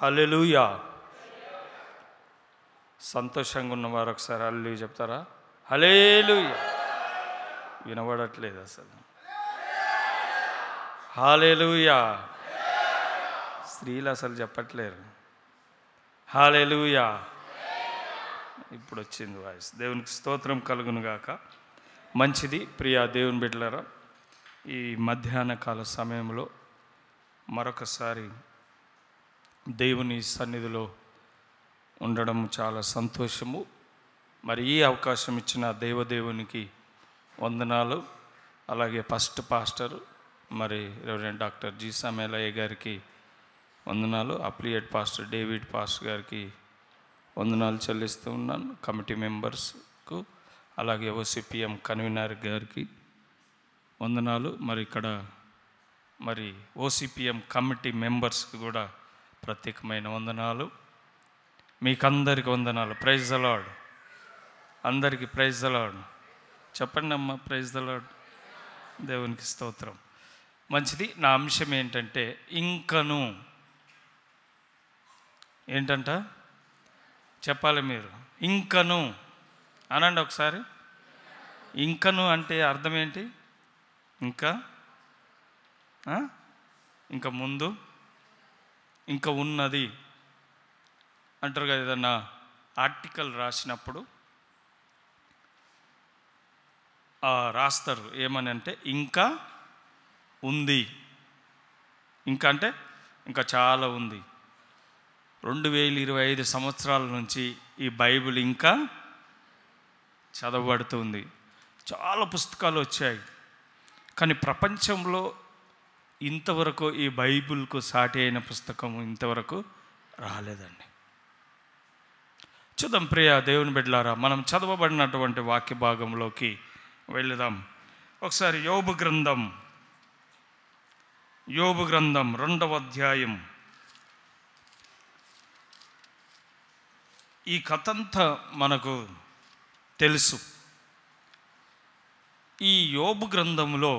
హల్లెలూయా. సంతోషంగా ఉన్నవారు ఒకసారి హల్లెలూయా చెప్తారా? హల్లెలూయా. వినబడట్లేదు అసలు. హల్లెలూయా. స్త్రీలు అసలు చెప్పట్లేరు హల్లెలూయా. ఇప్పుడు వచ్చింది వాయిస్. దేవునికి స్తోత్రం కలుగును గాక. మంచిది ప్రియా దేవుని బిడ్డలారా, ఈ మధ్యాహ్న కాల సమయంలో మరొకసారి దేవుని సన్నిధిలో ఉండడం చాలా సంతోషము. మరి ఈ అవకాశం ఇచ్చిన దేవదేవునికి వందనాలు. అలాగే ఫస్ట్ పాస్టర్ మరి రెవరెండ్ డాక్టర్ జి సమేలయ్య గారికి వందనాలు. అప్లియేట్ పాస్టర్ డేవిడ్ పాస్టర్ గారికి వందనాలు చెల్లిస్తూ ఉన్నాను. కమిటీ మెంబర్స్కు అలాగే ఓసిపిఎం కన్వీనర్ గారికి వందనాలు. మరి ఇక్కడ మరి ఓసిపిఎం కమిటీ మెంబర్స్కి కూడా ప్రత్యేకమైన వందనాలు. మీకందరికి వందనాలు. Praise the Lord. అందరికీ ప్రైజ్ ద లార్డ్ చెప్పండి అమ్మ. Praise the Lord. దేవునికి స్తోత్రం. మంచిది. నా అంశం ఏంటంటే ఇంకను ఏంటంట చెప్పాలి మీరు. ఇంకను అనండి ఒకసారి. ఇంకను అంటే అర్థం ఏంటి? ఇంకా ఇంకా ముందు ఇంకా ఉన్నది అంటారు కదా. ఏదన్నా ఆర్టికల్ రాసినప్పుడు రాస్తారు ఏమని అంటే ఇంకా ఉంది. ఇంకా అంటే ఇంకా చాలా ఉంది. 2025 సంవత్సరాల నుంచి ఈ బైబిల్ ఇంకా చదవబడుతుంది. చాలా పుస్తకాలు వచ్చాయి, కానీ ప్రపంచంలో ఇంతవరకు ఈ బైబిల్కు సాటి అయిన పుస్తకం ఇంతవరకు రాలేదండి. చూద్దాం ప్రియ దేవుని బిడ్డలారా, మనం చదవబడినటువంటి వాక్య భాగంలోకి వెళదాం. ఒకసారి యోబు గ్రంథం 2వ అధ్యాయం. ఈ కథంతా మనకు తెలుసు. ఈ యోబు గ్రంథంలో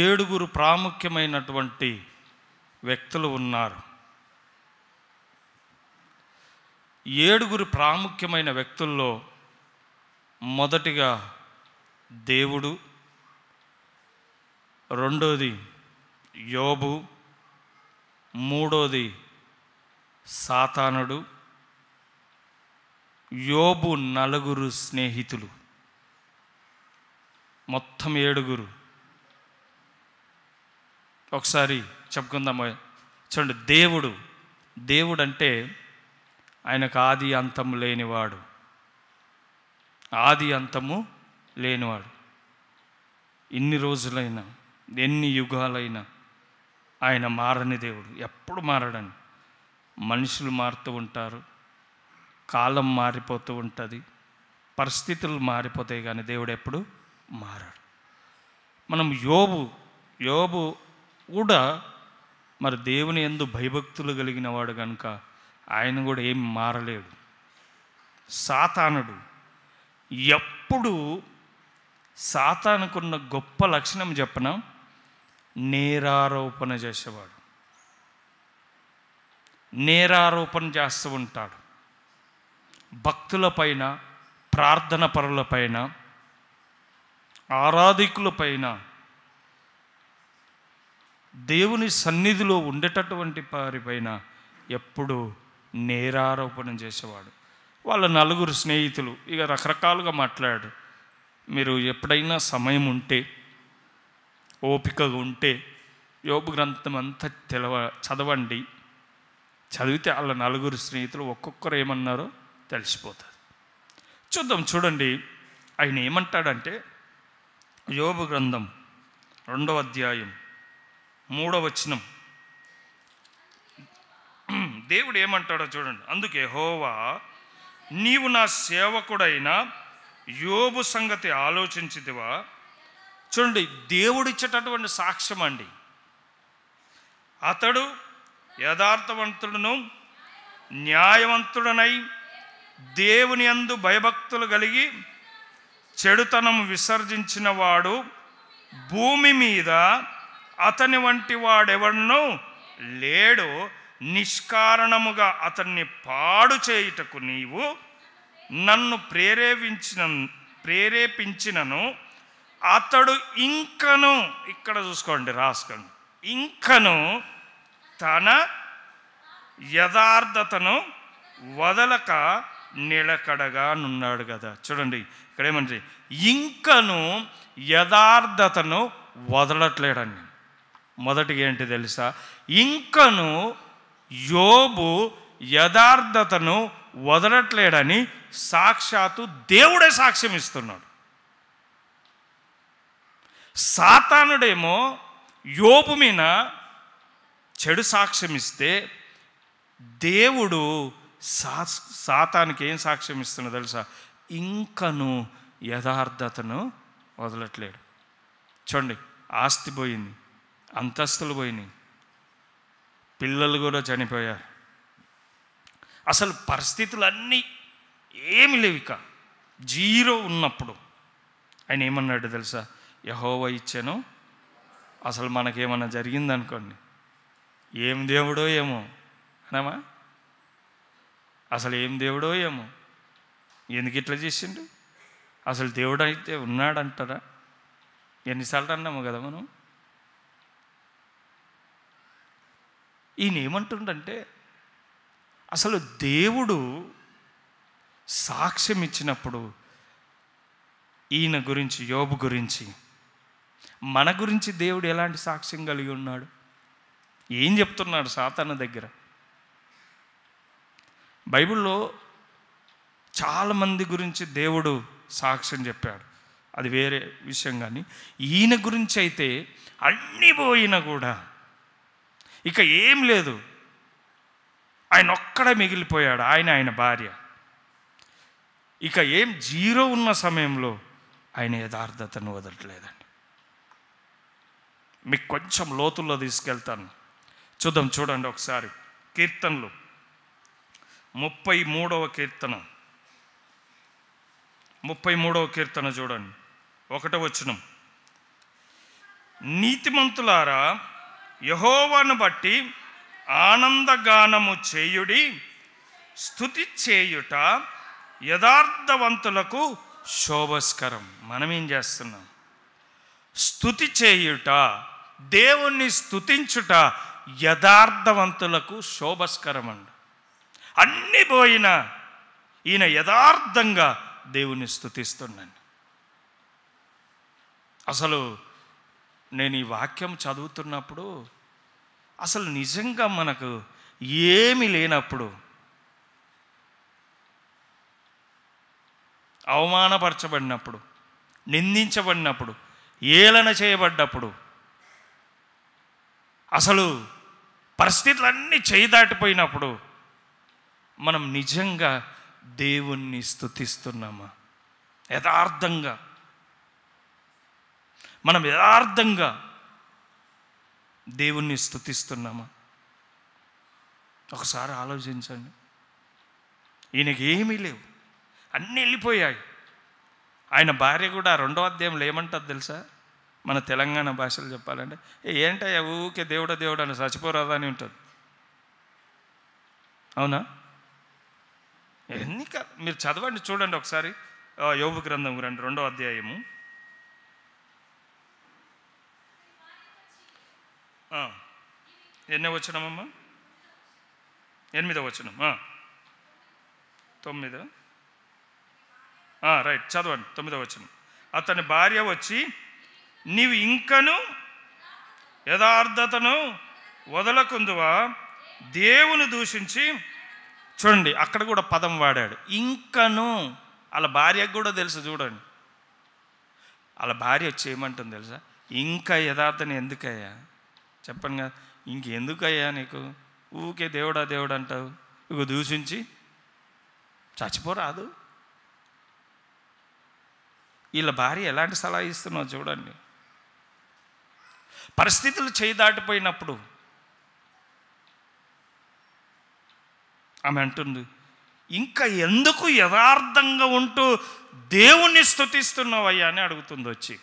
7 ప్రాముఖ్యమైనటువంటి వ్యక్తులు ఉన్నారు. 7 ప్రాముఖ్యమైన వ్యక్తుల్లో మొదటిగా దేవుడు, రెండోది యోబు, మూడోది సాతానుడు, యోబు 4 స్నేహితులు, మొత్తం 7. ఒకసారి చెప్పుకుందాము. చూడండి, దేవుడు అంటే ఆయనకు ఆది అంతము లేనివాడు. ఆది అంతము లేనివాడు. ఇన్ని రోజులైనా ఎన్ని యుగాలైనా ఆయన మారని దేవుడు. ఎప్పుడు మారడని. మనుషులు మారుతూ ఉంటారు, కాలం మారిపోతూ ఉంటుంది, పరిస్థితులు మారిపోతాయి, కానీ దేవుడు ఎప్పుడు మారాడు. మనం యోబు కూడా మరి దేవుని యందు భయభక్తులు కలిగిన వాడు కనుక ఆయన కూడా ఏం మారలేడు. సాతానుడు ఎప్పుడు సాతానుకున్న గొప్ప లక్షణం చెప్పన, నేరారోపణ చేసేవాడు. నేరారోపణ చేస్తూ ఉంటాడు. భక్తులపైన, ప్రార్థన పరులపైన, ఆరాధికులపైన, దేవుని సన్నిధిలో ఉండేటటువంటి వారిపైన ఎప్పుడు నేరారోపణ చేసేవాడు. వాళ్ళ 4 స్నేహితులు ఇక రకరకాలుగా మాట్లాడాడు. మీరు ఎప్పుడైనా సమయం ఉంటే, ఓపికగా ఉంటే యోబు గ్రంథం అంతా చదవండి. చదివితే వాళ్ళ 4 స్నేహితులు ఒక్కొక్కరు ఏమన్నారో తెలిసిపోతుంది. చూడండి ఆయన ఏమంటాడంటే, యోబు గ్రంథం 2వ అధ్యాయం 3వ వచనం. దేవుడు ఏమంటాడో చూడండి. అందుకే యెహోవా, నీవు నా సేవకుడైన యోబు సంగతి ఆలోచించితివా? చూడండి, దేవుడిచ్చేటటువంటి సాక్ష్యం అండి. అతడు యథార్థవంతుడును న్యాయవంతుడనై దేవుని యందు భయభక్తులు కలిగి చెడుతనం విసర్జించిన వాడు భూమి మీద అతని వంటి వాడెవడనో లేడో నిష్కారణముగా అతన్ని పాడు చేయుటకు నీవు నన్ను ప్రేరేపించినను అతడు ఇంకను, ఇక్కడ చూసుకోండి, రాసుకోండి, ఇంకను తన యథార్థతను వదలక నిలకడగా నున్నాడు కదా. చూడండి ఇక్కడ ఏమంటే, ఇంకను యథార్థతను వదలట్లేడండి. మొదటిగా ఏంటి తెలుసా? ఇంకను యోబు యథార్థతను వదలట్లేడని సాక్షాత్తు దేవుడే సాక్ష్యం ఇస్తున్నాడు. సాతానుడేమో యోబు మీద చెడు సాక్ష్యం ఇస్తే, దేవుడు సాతానికి ఏం సాక్ష్యం ఇస్తున్నాడు తెలుసా? ఇంకను యథార్థతను వదలట్లేడు. చూడండి, ఆస్తి పోయింది, అంతస్తులు పోయినాయి, పిల్లలు కూడా చనిపోయారు, అసలు పరిస్థితులు అన్నీ ఏమి లేవు, ఇక జీరో ఉన్నప్పుడు ఆయన ఏమన్నాడు తెలుసా? యెహోవా ఇచ్చాను. అసలు మనకేమన్నా జరిగిందనుకోండి, ఏం దేవుడో ఏమో అనమా? అసలు ఏం దేవుడో ఏమో, ఎందుకు ఇట్లా చేసిండు, అసలు దేవుడు అయితే ఉన్నాడంటారా? ఎన్నిసార్లు అన్నాము కదా మనం. ఈయన ఏమంటుండంటే, అసలు దేవుడు సాక్ష్యం ఇచ్చినప్పుడు ఈయన గురించి, యోబు గురించి, మన గురించి దేవుడు ఎలాంటి సాక్ష్యం కలిగి ఉన్నాడు? ఏం చెప్తున్నాడు సాతాను దగ్గర? బైబిల్లో చాలామంది గురించి దేవుడు సాక్ష్యం చెప్పాడు, అది వేరే విషయం. కానీ ఈయన గురించి అయితే అన్నీ పోయినా కూడా ఇక ఏం లేదు, ఆయన ఒక్కడే మిగిలిపోయాడు, ఆయన భార్య. ఇక ఏం జీరో ఉన్న సమయంలో ఆయన యథార్థతను వదలట్లేదండి. మీకు కొంచెం లోతుల్లో తీసుకెళ్తాను, చూడండి ఒకసారి. కీర్తనలు 33వ కీర్తన, 33వ కీర్తన చూడండి, 1వ వచనం. నీతిమంతులారా యెహోవాను బట్టి ఆనందగానము చేయుడి, స్తుతి చేయుట యథార్థవంతులకు శోభస్కరం. మనం ఏం చేస్తున్నాం? స్తుతి చేయుట, దేవుణ్ణి స్తుతించుట యథార్థవంతులకు శోభస్కరం అండి. అన్నీ పోయినా ఈయన యథార్థంగా దేవుణ్ణి స్తుతిస్తున్నాను. అసలు నేను ఈ వాక్యం చదువుతున్నప్పుడు, అసలు నిజంగా మనకు ఏమీ లేనప్పుడు, అవమానపరచబడినప్పుడు, నిందించబడినప్పుడు, ఏలన చేయబడ్డప్పుడు, అసలు పరిస్థితులన్నీ చేయి దాటిపోయినప్పుడు మనం నిజంగా దేవుణ్ణి స్తుతిస్తున్నామా? యథార్థంగా మనం యథార్థంగా దేవుణ్ణి స్తుతిస్తున్నామా? ఒకసారి ఆలోచించండి. ఈయనకి ఏమీ లేవు, అన్నీ వెళ్ళిపోయాయి. ఆయన భార్య కూడా 2వ అధ్యాయంలో ఏమంటుంది తెలుసా? మన తెలంగాణ భాషలో చెప్పాలంటే, ఏంటయ్యా ఊకే దేవుడు అని చచ్చిపోరాదా అని ఉంటుంది. అవునా? ఎన్ని మీరు చదవండి, చూడండి ఒకసారి. యోబు గ్రంథం 2వ అధ్యాయము, ఎన్నో వచనమమ్మా? 8వ వచనం, 9. రైట్, చదవండి. 9వ వచనం. అతని భార్య వచ్చి, నీవు ఇంకను యథార్థతను వదలకుందువా, దేవుని దూషించి. చూడండి, అక్కడ కూడా పదం వాడాడు, ఇంకను. వాళ్ళ భార్యకు కూడా తెలుసు. చూడండి, వాళ్ళ భార్య వచ్చి ఏమంటుంది తెలుసా? ఇంకా యథార్థని ఎందుకయ్యా, చెప్పండి కదా, ఇంకెందుకయ్యా నీకు, ఊకే దేవుడు అంటావు, ఇక దూషించి చచ్చిపోరాదు. వీళ్ళ భార్య ఎలాంటి సలహా ఇస్తున్నావు చూడండి. పరిస్థితులు చేయి దాటిపోయినప్పుడు ఆమె అంటుంది, ఇంకా ఎందుకు యథార్థంగా ఉంటూ దేవుణ్ణి స్తుతిస్తున్నావయ్యా అని అడుగుతుంది వచ్చి.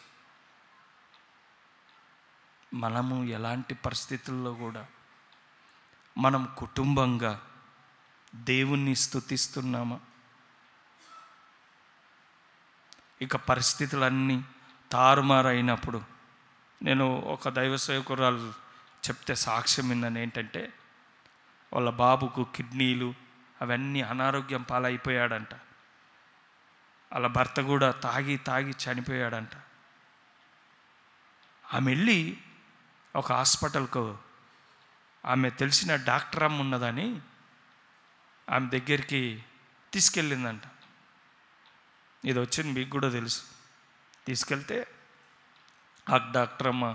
మనము ఎలాంటి పరిస్థితుల్లో కూడా మనం కుటుంబంగా దేవుణ్ణి స్తుతిస్తున్నామా? ఇక పరిస్థితులన్నీ తారుమారైనప్పుడు, నేను ఒక దైవ సేవకురాలు చెప్తే సాక్ష్యం విన్నాను. ఏంటంటే వాళ్ళ బాబుకు కిడ్నీలు అవన్నీ అనారోగ్యం పాలైపోయాడంట. వాళ్ళ భర్త కూడా తాగి చనిపోయాడంట. ఆమె వెళ్ళి ఒక హాస్పిటల్కు, ఆమె తెలిసిన డాక్టర్ అమ్మ ఉన్నదని ఆమె దగ్గరికి తీసుకెళ్ళిందంట. ఇది వచ్చింది మీకు కూడా తెలుసు. తీసుకెళ్తే ఆ డాక్టర్ అమ్మ,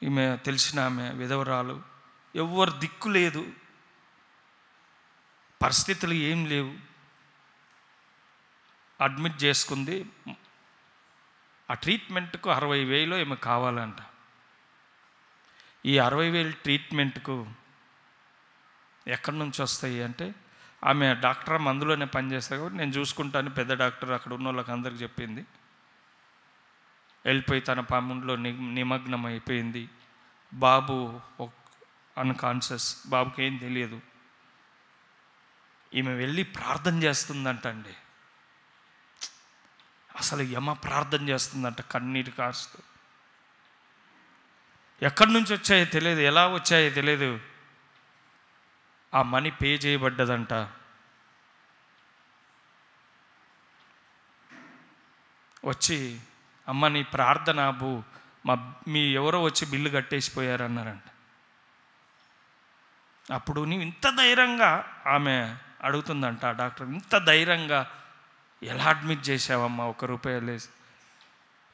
ఈమె తెలిసిన ఆమె విధవరాలు, ఎవ్వరు దిక్కు లేదు, పరిస్థితులు ఏం లేవు, అడ్మిట్ చేసుకుంది. ఆ ట్రీట్మెంట్కు 60,000 ఏమో కావాలంట. ఈ 60,000 ట్రీట్మెంట్కు ఎక్కడి నుంచి వస్తాయి అంటే, ఆమె డాక్టర్ అందులోనే పనిచేస్తారు కాబట్టి నేను చూసుకుంటాను, పెద్ద డాక్టర్ అక్కడ ఉన్న వాళ్ళకి అందరికి చెప్పింది. వెళ్ళిపోయి తన పనుల్లో నిమగ్నం అయిపోయింది. బాబు అన్కాన్షియస్, బాబుకి ఏం తెలియదు. ఈమె వెళ్ళి ప్రార్థన చేస్తుందంటండి. అసలు యమ ప్రార్థన చేస్తుందంట కన్నీటి కారుస్తూ. ఎక్కడి నుంచి వచ్చాయో తెలియదు, ఎలా వచ్చాయో తెలియదు. ఆ మనీ పే చేయబడ్డదంట. వచ్చి, అమ్మ నీ ప్రార్థన మీ ఎవరో వచ్చి బిల్లు కట్టేసిపోయారన్నారంట. అప్పుడు నీవు ఇంత ధైర్యంగా, ఆమె అడుగుతుందంట ఆ డాక్టర్, ఇంత ధైర్యంగా ఎలా అడ్మిట్ చేసావమ్మా, ₹1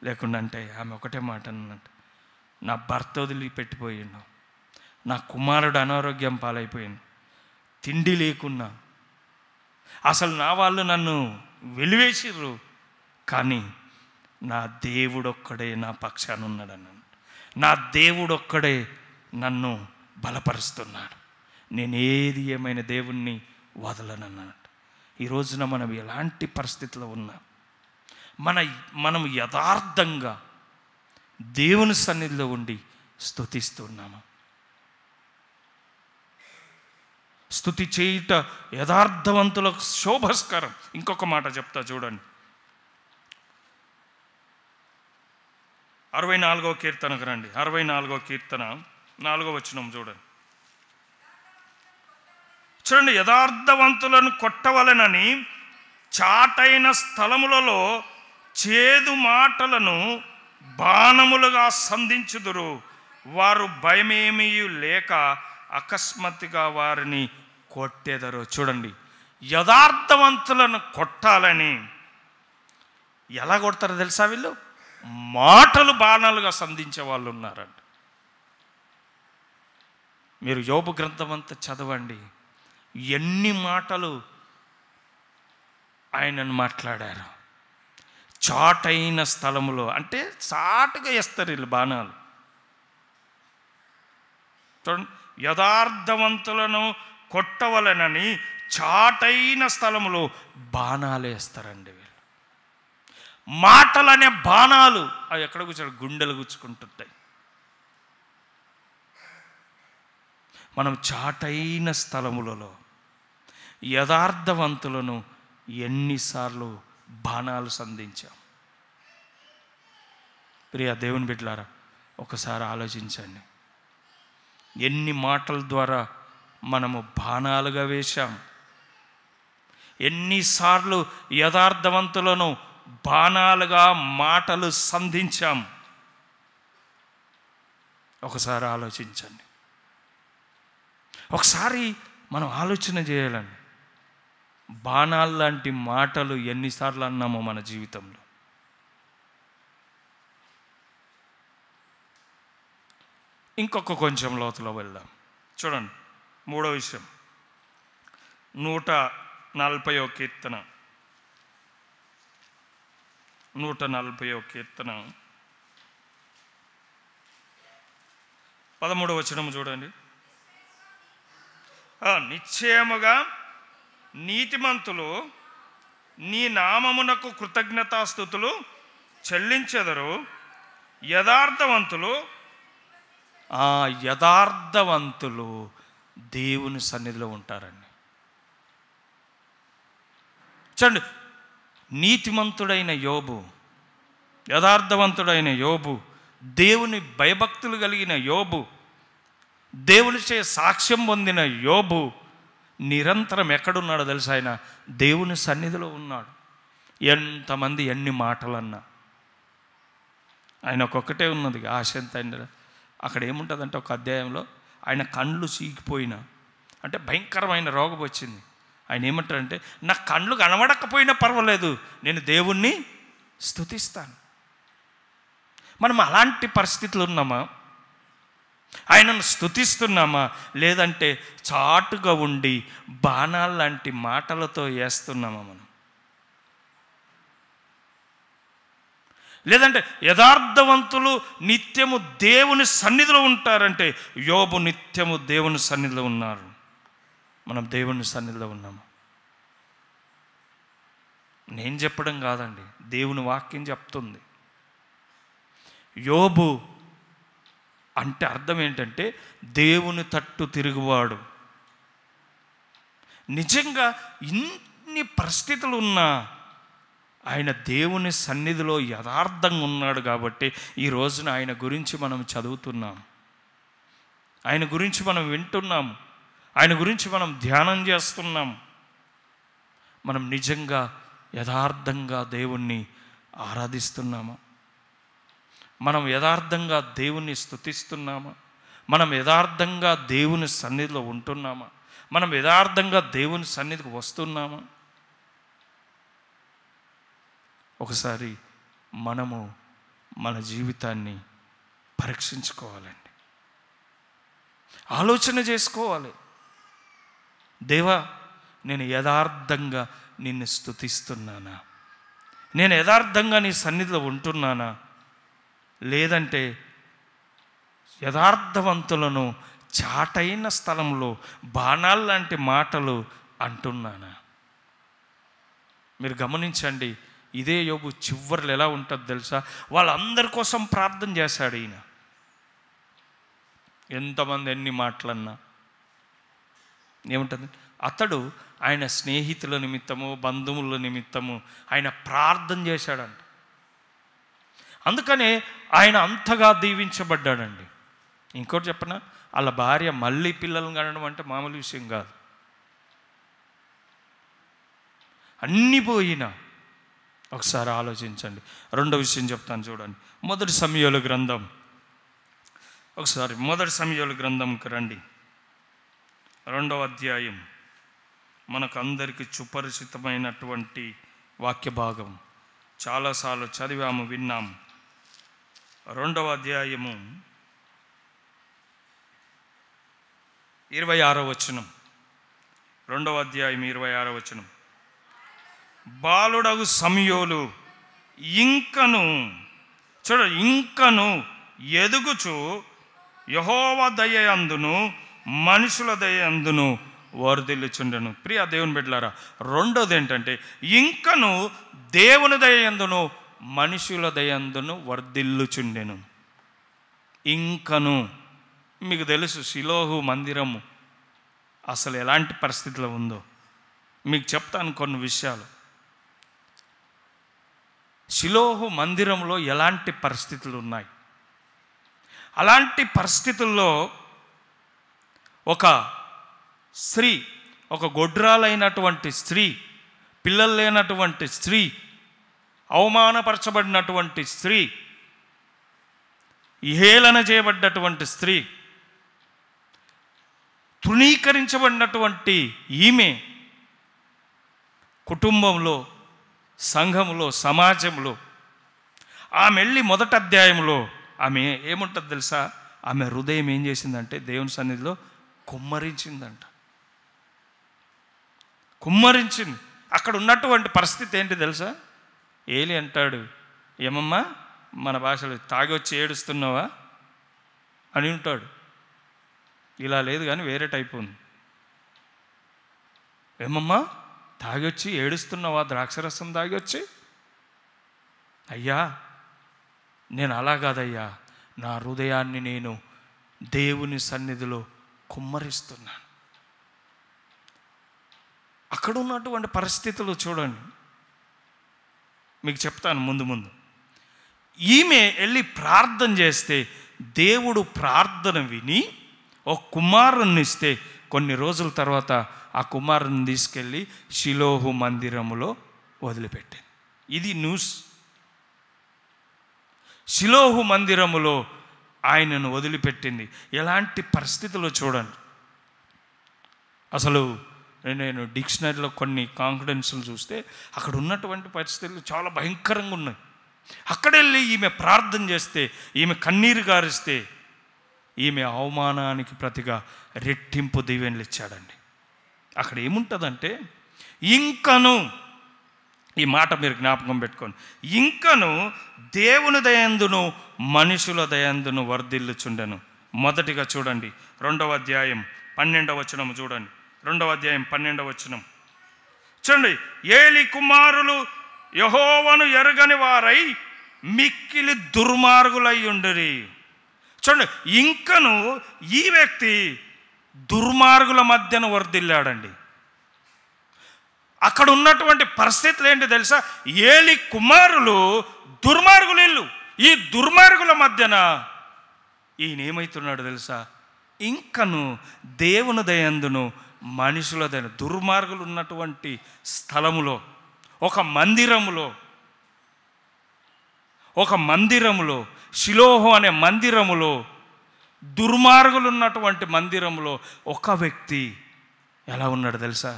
లేకుండా అంటే ఆమె ఒకటే మాట అన్నట్టు, నా భర్త వదిలిపెట్టిపోయిండు, నా కుమారుడు అనారోగ్యం పాలైపోయింది, తిండి లేకున్నా, అసలు నా వాళ్ళు నన్ను వెలివేసిర్రు, కానీ నా దేవుడొక్కడే నా పక్షాన ఉన్నాడన్నాడు. నా దేవుడొక్కడే నన్ను బలపరుస్తున్నాడు. నేను ఏమైన దేవుణ్ణి వదలనన్నాడు. ఈ రోజున మనం ఎలాంటి పరిస్థితిలో ఉన్నా మనం యథార్థంగా దేవుని సన్నిధిలో ఉండి స్తుతిస్తున్నామా? స్తుతి చేయుట యథార్థవంతులకు శోభస్కరం. ఇంకొక మాట చెప్తా చూడండి, 64వ కీర్తనకు రండి. 64వ కీర్తన 4వ వచనం చూడండి. యథార్థవంతులను కొట్టవలెనని చాటైన స్థలములలో చేదు మాటలను బాణములుగా సంధించుదురు. వారు భయమేమీ లేక అకస్మాత్తుగా వారిని కొట్టెదరు. చూడండి, యథార్థవంతులను కొట్టాలని ఎలా కొడతారో తెలుసా? వీళ్ళు మాటలు బాణాలుగా సంధించే వాళ్ళు ఉన్నారంట. మీరు యోబు గ్రంథం అంతా చదవండి, ఎన్ని మాటలు ఆయనను మాట్లాడారు. చాటైన స్థలములో అంటే చాటుగా వేస్తారు వీళ్ళు బాణాలు. చూడండి, యథార్థవంతులను కొట్టవలనని చాటైన స్థలములో బాణాలు వేస్తారండి వీళ్ళు. మాటలనే బాణాలు అవి ఎక్కడ కూర్చోడు, గుండెలు గుచ్చుకుంటుంటాయి. మనం చాటైన స్థలములలో యథార్థవంతులను ఎన్నిసార్లు బాణాలు సంధించాం. ప్రియ దేవుని బిడ్డలారా, ఒకసారి ఆలోచించండి. ఎన్ని మాటల ద్వారా మనము బాణాలుగా వేశాం, ఎన్నిసార్లు యథార్థవంతులను బాణాలుగా మాటలు సంధించాం. ఒకసారి ఆలోచించండి. ఒకసారి మనం ఆలోచన చేయాలండి, బాణాలు లాంటి మాటలు ఎన్నిసార్లు అన్నామో మన జీవితంలో. ఇంకొక కొంచెం లోతులో వెళ్దాం. చూడండి, 3వ విషయం, 140వ కీర్తన 140వ కీర్తన 13వ వచనం చూడండి. నిశ్చయముగా నీతిమంతులు నీ నామమునకు కృతజ్ఞతాస్తుతులు చెల్లించెదరు. యథార్థవంతులు దేవుని సన్నిధిలో ఉంటారండి. చూడండి, నీతిమంతుడైన యోబు, యథార్థవంతుడైన యోబు, దేవుని భయభక్తులు కలిగిన యోబు, దేవునిచే సాక్ష్యం పొందిన యోబు నిరంతరం ఎక్కడున్నాడో తెలుసా? ఆయన దేవుని సన్నిధిలో ఉన్నాడు. ఎంతమంది ఎన్ని మాటలన్నా ఆయన ఒక్కొక్కటే ఉన్నది ఆశ. ఎంత అక్కడ ఏముంటుందంటే, ఒక అధ్యాయంలో ఆయన కళ్ళు చీకిపోయినా, అంటే భయంకరమైన రోగం వచ్చింది. ఆయన ఏమంటారంటే, నా కళ్ళు కనబడకపోయినా పర్వాలేదు, నేను దేవుణ్ణి స్తుతిస్తాను. మనం అలాంటి పరిస్థితులు ఉన్నామా? ఆయనను స్తుతిస్తున్నామా? లేదంటే చాటుగా ఉండి బాణాలు లాంటి మాటలతో వేస్తున్నామా మనం? లేదంటే యథార్థవంతులు నిత్యము దేవుని సన్నిధిలో ఉంటారంటే, యోబు నిత్యము దేవుని సన్నిధిలో ఉన్నారు. మనం దేవుని సన్నిధిలో ఉన్నాము. నేను చెప్పడం కాదండి, దేవుని వాక్యం చెప్తుంది. యోబు అంటే అర్థం ఏంటంటే, దేవుని తట్టు తిరుగువాడు. నిజంగా ఇన్ని పరిస్థితులు ఉన్నా ఆయన దేవుని సన్నిధిలో యథార్థంగా ఉన్నాడు కాబట్టి ఈ రోజున ఆయన గురించి మనం చదువుతున్నాం, ఆయన గురించి మనం వింటున్నాం, ఆయన గురించి మనం ధ్యానం చేస్తున్నాం. మనం నిజంగా యథార్థంగా దేవుణ్ణి ఆరాధిస్తున్నామా? మనం యథార్థంగా దేవుణ్ణి స్తుతిస్తున్నామా? మనం యథార్థంగా దేవుని సన్నిధిలో ఉంటున్నామా? మనం యథార్థంగా దేవుని సన్నిధికి వస్తున్నామా? ఒకసారి మనము మన జీవితాన్ని పరీక్షించుకోవాలండి, ఆలోచన చేసుకోవాలి. దేవా, నేను యథార్థంగా నిన్ను స్తుతిస్తున్నానా? నేను యథార్థంగా నీ సన్నిధిలో ఉంటున్నానా? లేదంటే యథార్థవంతులను చాటైన స్థలంలో బాణాలు లాంటి మాటలు అంటున్నానా? మీరు గమనించండి, ఇదే యోబు చివరిలో ఎలా ఉంటుందో తెలుసా? వాళ్ళందరి కోసం ప్రార్థన చేశాడు ఈయన. ఎంతమంది ఎన్ని మాటలన్నా ఏముంటుంది? అతడు ఆయన స్నేహితుల నిమిత్తము, బంధువుల నిమిత్తము ఆయన ప్రార్థన చేశాడంట. అందుకనే ఆయన అంతగా దీవించబడ్డాడండి. ఇంకోటి చెప్పనా, వాళ్ళ భార్య మళ్ళీ పిల్లలను కనడం అంటే మామూలు విషయం కాదు. అన్నీ పోయినా ఒకసారి ఆలోచించండి. రెండో విషయం చెప్తాను చూడండి. మొదటి సమూయేలు గ్రంథం, ఒకసారి మొదటి సమూయేలు గ్రంథంకి రండి. 2వ అధ్యాయం మనకు అందరికీ సుపరిచితమైనటువంటి వాక్య భాగం, చాలాసార్లు చదివాము, విన్నాము. 2వ అధ్యాయము 26వ వచనం. 2వ అధ్యాయం 26వ వచనం. బాలుడగు సమూయేలు ఇంకను ఎదుగుచు యెహోవా దయ యందును మనుషుల దయ యందును వర్ధిల్లుచుండెను. ప్రియ దేవుని బిడ్డలారా, రెండోది ఏంటంటే, ఇంకను దేవుని దయ యందును మనుషుల దయ యందును వర్ధిల్లుచుండెను. ఇంకను మీకు తెలుసు, షిలోహు మందిరము అసలు ఎలాంటి పరిస్థితిలో ఉందో మీకు చెప్తాను కొన్ని విషయాలు. షిలోహు మందిరంలో ఎలాంటి పరిస్థితులు ఉన్నాయి? అలాంటి పరిస్థితుల్లో ఒక స్త్రీ, ఒక గొడ్రాలైనటువంటి స్త్రీ, పిల్లలు లేనటువంటి స్త్రీ, అవమానపరచబడినటువంటి స్త్రీ, హేళన చేయబడ్డటువంటి స్త్రీ, తృణీకరించబడినటువంటి ఈమె కుటుంబంలో, సంఘంలో, సమాజంలో ఆమె వెళ్ళి మొదటి అధ్యాయంలో ఆమె ఏముంటుంది తెలుసా? ఆమె హృదయం ఏం చేసిందంటే దేవుని సన్నిధిలో కుమ్మరించిందంట. కుమ్మరించింది. అక్కడ ఉన్నటువంటి పరిస్థితి ఏంటి తెలుసా? ఏలి అంటాడు, ఏమమ్మా, మన భాషలో తాగి వచ్చి ఏడుస్తున్నావా అని ఉంటాడు. ఇలా లేదు కానీ వేరే టైప్ ఉంది. ఏమమ్మా, తాగొచ్చి ఏడుస్తున్నావా? ద్రాక్షరసం తాగొచ్చి? అయ్యా, నేను అలా కాదయ్యా, నా హృదయాన్ని నేను దేవుని సన్నిధిలో కుమ్మరిస్తున్నాను. అక్కడ ఉన్నటువంటి పరిస్థితులు చూడండి, మీకు చెప్తాను ముందు ముందు. ఈమె వెళ్ళి ప్రార్థన చేస్తే దేవుడు ప్రార్థన విని ఒక కుమారుణ్ణి ఇస్తే కొన్ని రోజుల తర్వాత ఆ కుమారుని తీసుకెళ్ళి షిలోహు మందిరములో వదిలిపెట్టాను. ఇది న్యూస్. షిలోహు మందిరములో ఆయనను వదిలిపెట్టింది. ఎలాంటి పరిస్థితుల్లో చూడండి. అసలు నేను డిక్షనరీలో కొన్ని కాన్ఫిడెన్స్లు చూస్తే అక్కడ ఉన్నటువంటి పరిస్థితులు చాలా భయంకరంగా ఉన్నాయి. అక్కడెళ్ళి ఈమె ప్రార్థన చేస్తే, ఈమె కన్నీరు గారిస్తే, ఈమె అవమానానికి ప్రతిగా రెట్టింపు దీవెనలు ఇచ్చాడండి. అక్కడ ఏముంటుందంటే, ఇంకను, ఈ మాట మీరు జ్ఞాపకం పెట్టుకోండి, ఇంకను దేవుని దయందును మనుషుల దయందును వర్ధిల్లుచుండెను. మొదటిగా చూడండి 2వ అధ్యాయం 12వ వచనం చూడండి. 2వ అధ్యాయం 12వ వచనం చూడండి. ఏలి కుమారులు యెహోవాను ఎరుగని వారై మిక్కిలి దుర్మార్గులై ఉండిరి. చూడండి, ఇంకను ఈ వ్యక్తి దుర్మార్గుల మధ్యన వర్ధిల్లాడండి. అక్కడ ఉన్నటువంటి పరిస్థితులు ఏంటి తెలుసా? ఏలి కుమారులు దుర్మార్గులు. ఈ దుర్మార్గుల మధ్యన ఈయన ఏమవుతున్నాడు తెలుసా? ఇంకను దేవుని దయందును మనుషుల దయ. దుర్మార్గులు ఉన్నటువంటి స్థలములో, ఒక మందిరములో, షిలోహు అనే మందిరములో, దుర్మార్గులు ఉన్నటువంటి మందిరములో ఒక వ్యక్తి ఎలా ఉన్నాడు తెలుసా?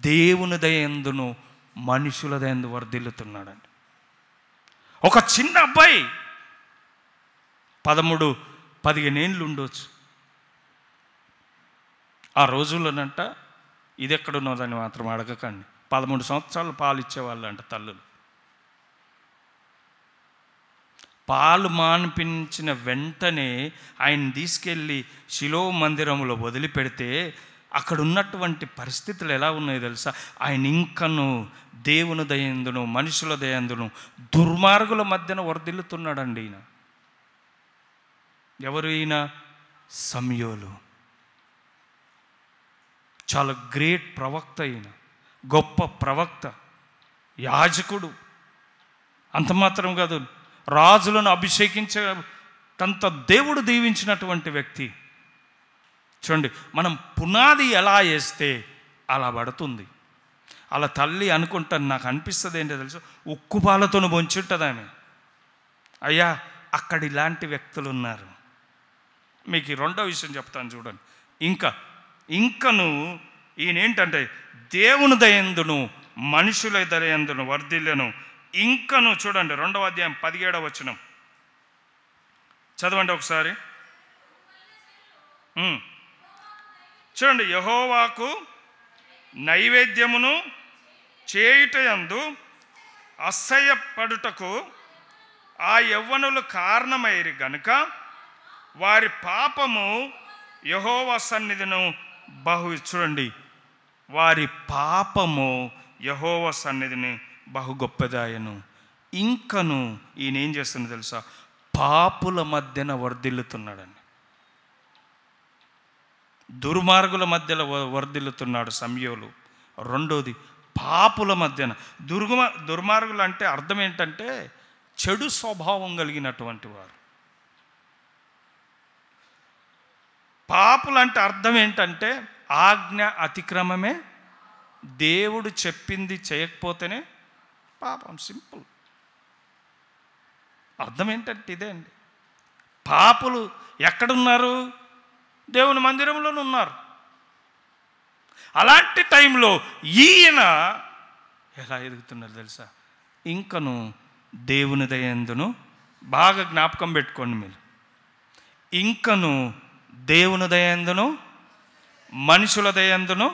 దేవుని దయందును మనుషుల దయందు వర్ధిల్లుతున్నాడండి. ఒక చిన్న అబ్బాయి 13-15 ఏళ్ళు ఉండొచ్చు. ఆ రోజుల్లోనంట, ఇది ఎక్కడున్నదని మాత్రం అడగకండి, 13 సంవత్సరాలు పాలు ఇచ్చేవాళ్ళు అంట తల్లులు. పాలు మాన్పించిన వెంటనే ఆయన తీసుకెళ్ళి షిలోహు మందిరంలో వదిలిపెడితే అక్కడ ఉన్నటువంటి పరిస్థితులు ఎలా ఉన్నాయో తెలుసా? ఆయన ఇంకను దేవుని దయందును మనుషుల దయందును దుర్మార్గుల మధ్యన వర్ధిల్లుతున్నాడండి. ఈయన ఎవరు? ఈయన సమూయేలు. చాలా గ్రేట్ ప్రవక్త, ఈయన గొప్ప ప్రవక్త, యాజకుడు. అంత మాత్రం కాదు, రాజులను అభిషేకించేంత దేవుడు దీవించినటువంటి వ్యక్తి. చూడండి, మనం పునాది ఎలా వేస్తే అలా పడుతుంది. అలా తల్లి అనుకుంటాను, నాకు అనిపిస్తుంది ఏంటో తెలుసు, ఉక్కుపాలతో బొంచుంటుంది ఆమె. అయ్యా, అక్కడ ఇలాంటి వ్యక్తులు ఉన్నారు. మీకు 2వ విషయం చెప్తాను చూడండి. ఇంకను ఈయన ఏంటంటే దేవుని దయందును మనుషుల దయందును వర్ధిల్లెను. ఇంకను చూడండి 2వ అధ్యాయం 17వ వచనం చదవండి ఒకసారి. చూడండి, యెహోవాకు నైవేద్యమును చేయుటయందు అసహ్యపడుటకు ఆ యవ్వనులు కారణమైరి గనుక వారి పాపము యెహోవా సన్నిధిను చూడండి, వారి పాపము యెహోవా సన్నిధిని బహు గొప్పదాయను. ఇంకను ఈయన ఏం చేస్తున్నా తెలుసా? పాపుల మధ్యన వర్ధిల్లుతున్నాడండి. దుర్మార్గుల మధ్యలో వర్ధిల్లుతున్నాడు సమూయేలు. 2వది, పాపుల మధ్యన. దుర్మార్గులు అంటే అర్థం ఏంటంటే చెడు స్వభావం కలిగినటువంటి వారు. పాపులు అంటే అర్థం ఏంటంటే ఆజ్ఞ అతిక్రమమే, దేవుడు చెప్పింది చేయకపోతేనే పాపం. సింపుల్. అర్థం ఏంటంటే ఇదే అండి. పాపులు ఎక్కడున్నారు? దేవుని మందిరంలోనే ఉన్నారు. అలాంటి టైంలో ఈయన ఎలా ఎదుగుతున్నారు తెలుసా? ఇంకను దేవుని దయందును, బాగా జ్ఞాపకం పెట్టుకోండి మీరు, ఇంకను దేవుని దయందును మనుషుల దయందును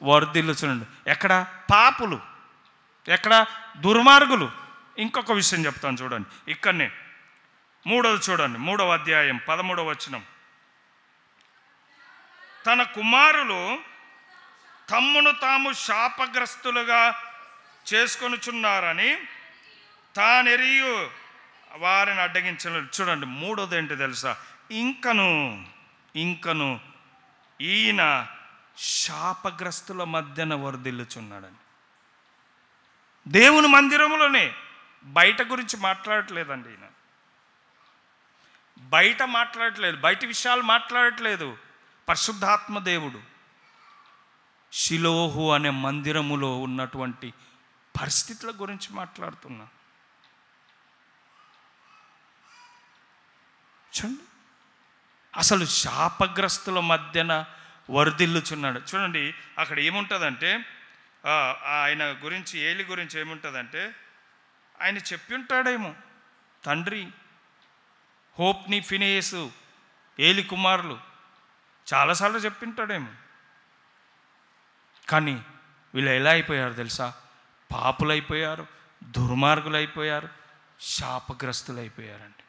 వర్ధిల్లుచుండు. ఎక్కడ? పాపులు. ఎక్కడ? దుర్మార్గులు. ఇంకొక విషయం చెప్తాను చూడండి, ఇక్కడనే 3వది చూడండి, 3వ అధ్యాయం 13వ వచనం. తన కుమారులు తమ్మును తాము శాపగ్రస్తులుగా చేసుకొనుచున్నారని తానెరియు వారిని అడ్డగించలేదు. చూడండి, 3వది ఏంటి తెలుసా? ఇంకను ఇంకను ఈయన శాపగ్రస్తుల మధ్యన వర్ధిల్లుచున్నాడని. దేవుని మందిరంలోనే, బయట గురించి మాట్లాడట్లేదండి ఈయన. బయట మాట్లాడట్లేదు, బయట విషయాలు మాట్లాడట్లేదు. పరిశుద్ధాత్మ దేవుడు షిలోహు అనే మందిరములో ఉన్నటువంటి పరిస్థితుల గురించి మాట్లాడుతున్నా. చూడండి, అసలు శాపగ్రస్తుల మధ్యన వర్ధిల్లుచున్నాడు. చూడండి అక్కడ ఏముంటుందంటే, ఆయన గురించి, ఏలి గురించి ఏముంటుందంటే, ఆయన చెప్పి ఉంటాడేమో, తండ్రి హోప్ని, ఫినేసు, ఏలి కుమారులు చాలాసార్లు చెప్పింటాడేమో. కానీ వీళ్ళు ఎలా అయిపోయారు తెలుసా? పాపులైపోయారు, దుర్మార్గులైపోయారు, శాపగ్రస్తులైపోయారండి.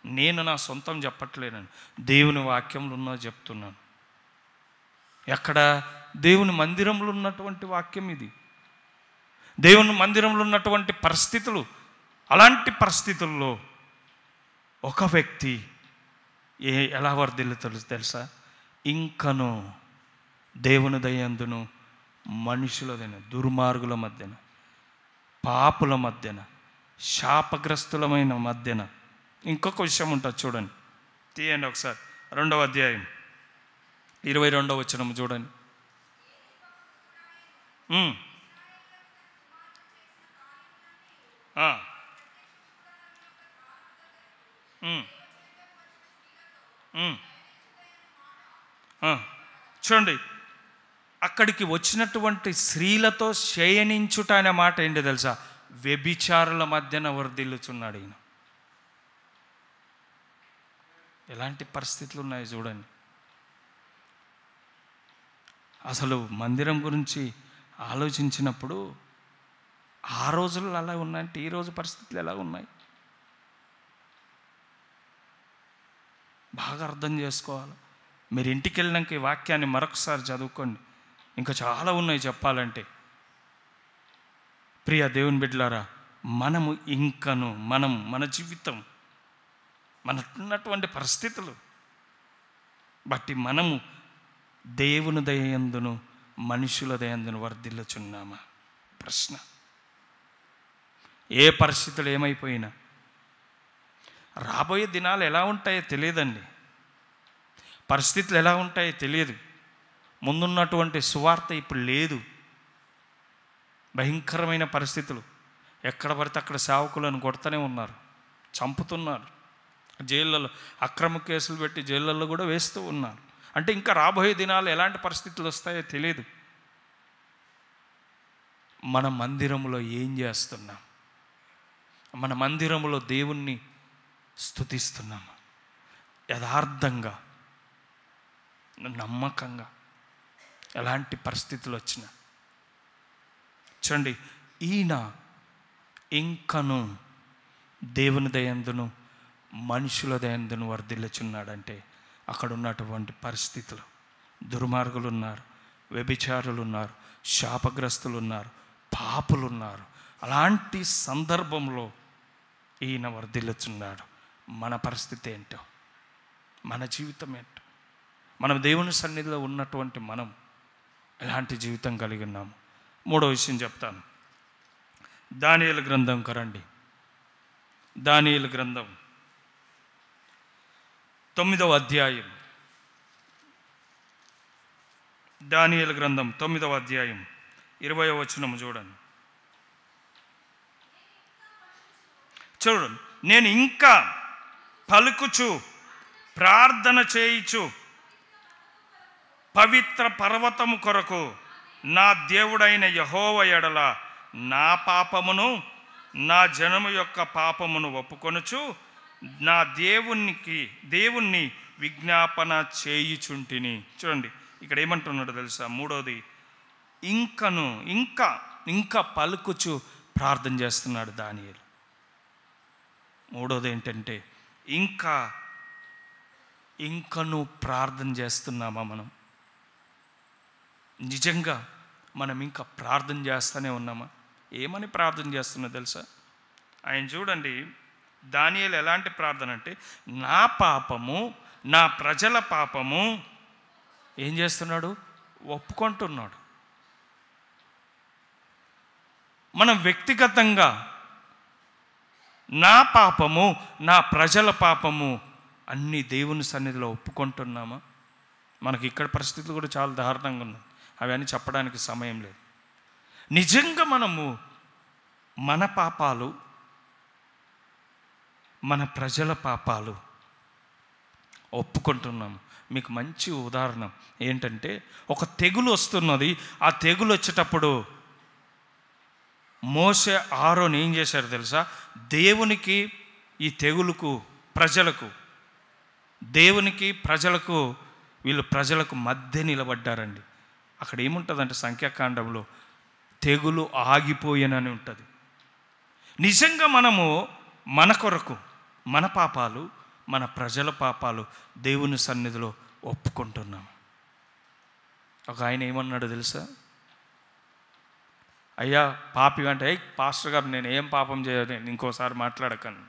నేను నా సొంతం చెప్పట్లేనండి, దేవుని వాక్యంలో ఉన్నో చెప్తున్నాను. ఎక్కడ? దేవుని మందిరంలో ఉన్నటువంటి వాక్యం ఇది. దేవుని మందిరంలో ఉన్నటువంటి పరిస్థితులు. అలాంటి పరిస్థితుల్లో ఒక వ్యక్తి ఎలా వర్ధిల్లుతాడు తెలుసా? ఇంకను దేవుని దయందును మనుషుల దయను, దుర్మార్గుల మధ్యన, పాపుల మధ్యన, శాపగ్రస్తులమైన మధ్యన. ఇంకొక విషయం ఉంటుంది చూడండి, తీయండి ఒకసారి. 2వ అధ్యాయం 22వ వచనం చూడండి. చూడండి, అక్కడికి వచ్చినటువంటి స్త్రీలతో శయనించుట అనే మాట ఏంటి తెలుసా? వ్యభిచారుల మధ్యన వర్ధిల్లుచున్నాడు ఈయన. ఎలాంటి పరిస్థితులు ఉన్నాయి చూడండి. అసలు మందిరం గురించి ఆలోచించినప్పుడు ఆ రోజుల్లో అలా ఉన్నాయంటే ఈ రోజు పరిస్థితులు ఎలా ఉన్నాయి బాగా అర్థం చేసుకోవాలి. మీరు ఇంటికి వెళ్ళినాక ఈ వాక్యాన్ని మరొకసారి చదువుకోండి, ఇంకా చాలా ఉన్నాయి చెప్పాలంటే. ప్రియ దేవుని బిడ్డలారా, మనము ఇంకను మన జీవితం, మనకున్నటువంటి పరిస్థితులు బట్టి మనము దేవుని దయందును మనుషుల దయందును వర్ధిల్లుచున్నామా? ప్రశ్న. ఏ పరిస్థితులు ఏమైపోయినా రాబోయే దినాలు ఎలా ఉంటాయో తెలియదండి, పరిస్థితులు ఎలా ఉంటాయో తెలియదు. ముందున్నటువంటి సువార్త ఇప్పుడు లేదు. భయంకరమైన పరిస్థితులు. ఎక్కడ పడితే అక్కడ సేవకులను కొడుతూనే ఉన్నారు, చంపుతున్నారు, జైళ్ళలో అక్రమ కేసులు పెట్టి జైళ్ళల్లో కూడా వేస్తూ ఉన్నారు. అంటే ఇంకా రాబోయే దినాలు ఎలాంటి పరిస్థితులు వస్తాయో తెలియదు. మన మందిరంలో ఏం చేస్తున్నాం? మన మందిరంలో దేవుణ్ణి స్తుతిస్తున్నామా? యథార్థంగా, నమ్మకంగా, ఎలాంటి పరిస్థితులు వచ్చినా. చూడండి, ఈయన ఇంకను దేవుని దయందును మనుషుల దయందును వర్ధిల్లుచున్నాడంటే అక్కడ ఉన్నటువంటి పరిస్థితులు, దుర్మార్గులు ఉన్నారు, వ్యభిచారులు ఉన్నారు, శాపగ్రస్తులు ఉన్నారు, పాపులు ఉన్నారు. అలాంటి సందర్భంలో ఈయన వర్ధిల్లుచున్నాడు. మన పరిస్థితి ఏంటో, మన జీవితం ఏంటో, మనం దేవుని సన్నిధిలో ఉన్నటువంటి మనం ఎలాంటి జీవితం కలిగి ఉన్నాము? 3వ విషయం చెప్తాను. దానియేలు గ్రంథం కరండి. దానియేలు గ్రంథం 9వ అధ్యాయం. దానియేలు గ్రంథం 9వ అధ్యాయం 20వ వచనం చూడండి. చూడండి, నేను ఇంకా పలుకుచు ప్రార్థన చేయుచు పవిత్ర పర్వతము కొరకు నా దేవుడైన యెహోవా ఎడల నా పాపమును నా జనము యొక్క పాపమును ఒప్పుకొనుచు నా దేవుణ్ణి విజ్ఞాపన చేయుచుంటిని. చూడండి ఇక్కడ ఏమంటున్నాడో తెలుసా? 3వది, ఇంకా పలుకుచు ప్రార్థన చేస్తున్నాడు దానియేలు. 3వది ఏంటంటే ఇంకను ప్రార్థన చేస్తున్నామా? మనం నిజంగా మనం ఇంకా ప్రార్థన చేస్తూనే ఉన్నామా? ఏమని ప్రార్థన చేస్తున్నా తెలుసా? ఆయన చూడండి, దానియేలు ఎలాంటి ప్రార్థన అంటే, నా పాపము, నా ప్రజల పాపము ఏం చేస్తున్నాడు? ఒప్పుకుంటున్నాడు. మనం వ్యక్తిగతంగా నా పాపము, నా ప్రజల పాపము అన్నీ దేవుని సన్నిధిలో ఒప్పుకుంటున్నామా? మనకి ఇక్కడ పరిస్థితులు కూడా చాలా దారుణంగా ఉన్నాయి, అవన్నీ చెప్పడానికి సమయం లేదు. నిజంగా మనము మన పాపాలు, మన ప్రజల పాపాలు ఒప్పుకుంటున్నాము. మీకు మంచి ఉదాహరణ ఏంటంటే, ఒక తెగులు వస్తున్నది. ఆ తెగులు వచ్చేటప్పుడు మోషే, ఆరోన్ ఏం చేశారు తెలుసా? దేవునికి, ఈ తెగులుకు, ప్రజలకు, దేవునికి ప్రజలకు, వీళ్ళు ప్రజలకు మధ్య నిలబడ్డారండి. అక్కడ ఏముంటుందంటే సంఖ్యాకాండంలో తెగులు ఆగిపోయానని ఉంటుంది. నిజంగా మనము మన కొరకు, మన పాపాలు, మన ప్రజల పాపాలు దేవుని సన్నిధిలో ఒప్పుకుంటున్నాం. ఒక ఆయన ఏమన్నాడు తెలుసా? అయ్యా పాపి అంటే, పాస్టర్ గారు నేను ఏం పాపం చేయలేను, ఇంకోసారి మాట్లాడకండి,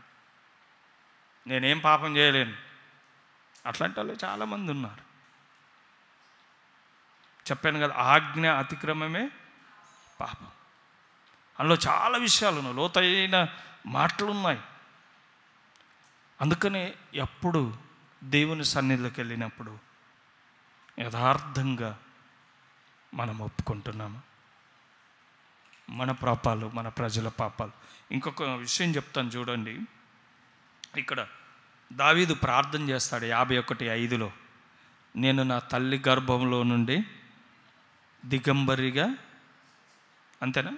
నేనేం పాపం చేయలేను. అట్లాంటి వాళ్ళు చాలామంది ఉన్నారు. చెప్పాను కదా, ఆజ్ఞ అతిక్రమమే పాపం. అందులో చాలా విషయాలు ఉన్నాయి, లోతైన మాటలు ఉన్నాయి. అందుకనే ఎప్పుడు దేవుని సన్నిధిలోకి వెళ్ళినప్పుడు యథార్థంగా మనం ఒప్పుకుంటున్నాము మన పాపాలు, మన ప్రజల పాపాలు. ఇంకొక విషయం చెప్తాను చూడండి. ఇక్కడ దావీదు ప్రార్థన చేస్తాడు 51:5. నేను నా తల్లి గర్భంలో నుండి దిగంబరిగా, అంతేనా?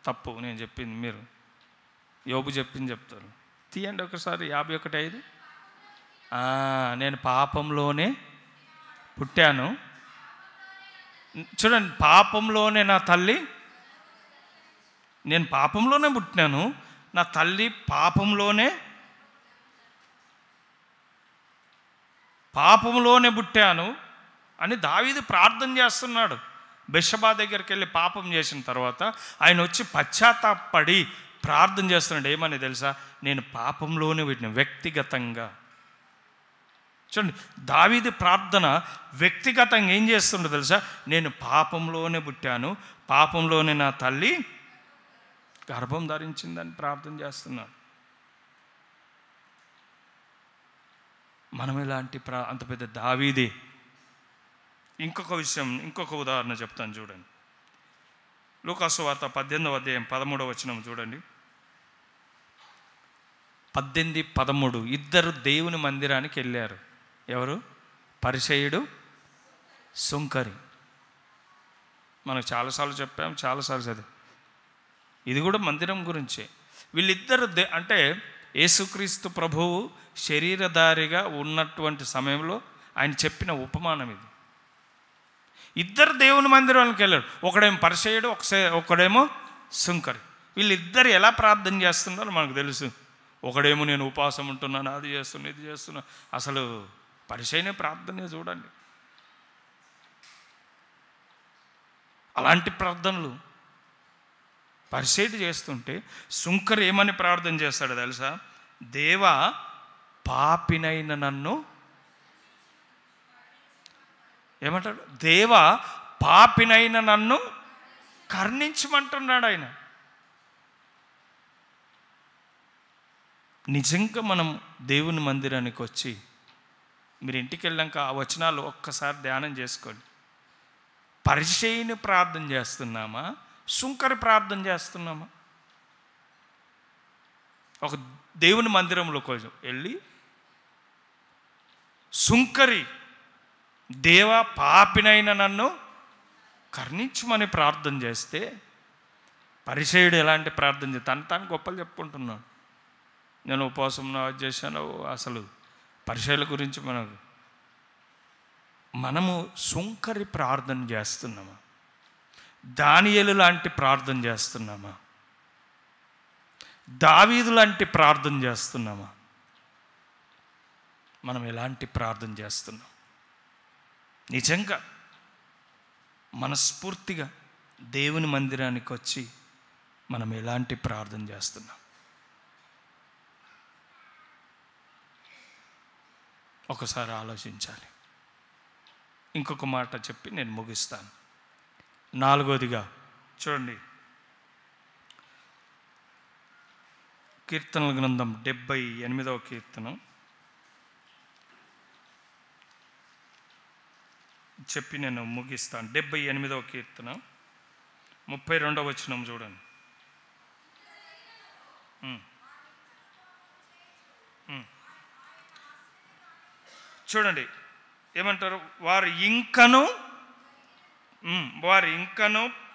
తప్పు నేను చెప్పింది, మీరు యోబు చెప్పింది చెప్తారు. తీయండి ఒకసారి 51:5. నేను పాపంలోనే పుట్టాను. చూడండి, పాపంలోనే నా తల్లి, నేను పాపంలోనే పుట్టినాను, నా తల్లి పాపంలోనే పుట్టాను అని దావీదు ప్రార్థన చేస్తున్నాడు. బెత్షెబా దగ్గరికి వెళ్ళి పాపం చేసిన తర్వాత ఆయన వచ్చి పశ్చాత్తాపడి ప్రార్థన చేస్తున్నాడు. ఏమని తెలుసా? నేను పాపంలోనే పుట్టిన, వ్యక్తిగతంగా. చూడండి, దావీదు ప్రార్థన వ్యక్తిగతంగా ఏం చేస్తుండో తెలుసా? నేను పాపంలోనే పుట్టాను, పాపంలోనే నా తల్లి గర్భం ధరించిందని ప్రార్థన చేస్తున్నాడు. మనం ఇలాంటి అంత పెద్ద దావీదే. ఇంకొక విషయం, ఇంకొక ఉదాహరణ చెప్తాను చూడండి. లూకాసు వార్త 18:13 చూడండి. 18:13 ఇద్దరు దేవుని మందిరానికి వెళ్ళారు. ఎవరు? పరిసయ్యుడు, సుంకరి. మనకు చాలాసార్లు చెప్పాం, చాలాసార్లు చదివాం. ఇది కూడా మందిరం గురించే. వీళ్ళిద్దరు అంటే యేసుక్రీస్తు ప్రభువు శరీరధారిగా ఉన్నటువంటి సమయంలో ఆయన చెప్పిన ఉపమానం ఇది. ఇద్దరు దేవుని మందిరానికి వెళ్ళారు. ఒకడేమో పరిసయ్యుడు, ఒకడేమో సుంకరి. వీళ్ళిద్దరు ఎలా ప్రార్థన చేస్తున్నారో మనకు తెలుసు. ఒకడేమో నేను ఉపవాసం ఉంటున్నాను, అది చేస్తున్నా, ఇది చేస్తున్నా. అసలు పరిసయ్యుని ప్రార్థనే చూడండి. అలాంటి ప్రార్థనలు పరిసయ్యుడు చేస్తుంటే సుంకరి ఏమని ప్రార్థన చేస్తాడో తెలుసా? దేవా, పాపినైన నన్ను, ఏమంటాడు? దేవా, పాపినైన నన్ను కరుణించమంటున్నాడు ఆయన. నిజంగా మనం దేవుని మందిరానికి వచ్చి, మీరు ఇంటికి వెళ్ళాక ఆ వచనాలు ఒక్కసారి ధ్యానం చేసుకోండి. పరిసయ్యుని ప్రార్థన చేస్తున్నామా, సుంకరి ప్రార్థన చేస్తున్నామా? ఒక దేవుని మందిరంలో కొంచెం వెళ్ళి సుంకరి, దేవా, పాపినైన నన్ను కరుణించమని ప్రార్థన చేస్తే, పరిసయ్యుడు ఎలాంటి ప్రార్థన చేస్తే తాను గొప్పలు చెప్పుకుంటున్నాడు. నేను ఉపవాసం అది చేశాను. అసలు పరిసయ్యుల గురించి మనము సుంకరి ప్రార్థన చేస్తున్నామా? దానియేలు లాంటి ప్రార్థన చేస్తున్నామా? దావీదు లాంటి ప్రార్థన చేస్తున్నామా? మనం ఎలాంటి ప్రార్థన చేస్తున్నాం? నిజంగా మనస్ఫూర్తిగా దేవుని మందిరానికి వచ్చి మనం ఎలాంటి ప్రార్థన చేస్తున్నాం? ఒకసారి ఆలోచించాలి. ఇంకొక మాట చెప్పి నేను ముగిస్తాను. నాలుగోదిగా చూడండి, కీర్తనల గ్రంథం 78వ కీర్తన చెప్పి నేను ముగిస్తాను. 78వ కీర్తన 32వ వచనం చూడండి. చూడండి ఏమంటారు, వారు ఇంకను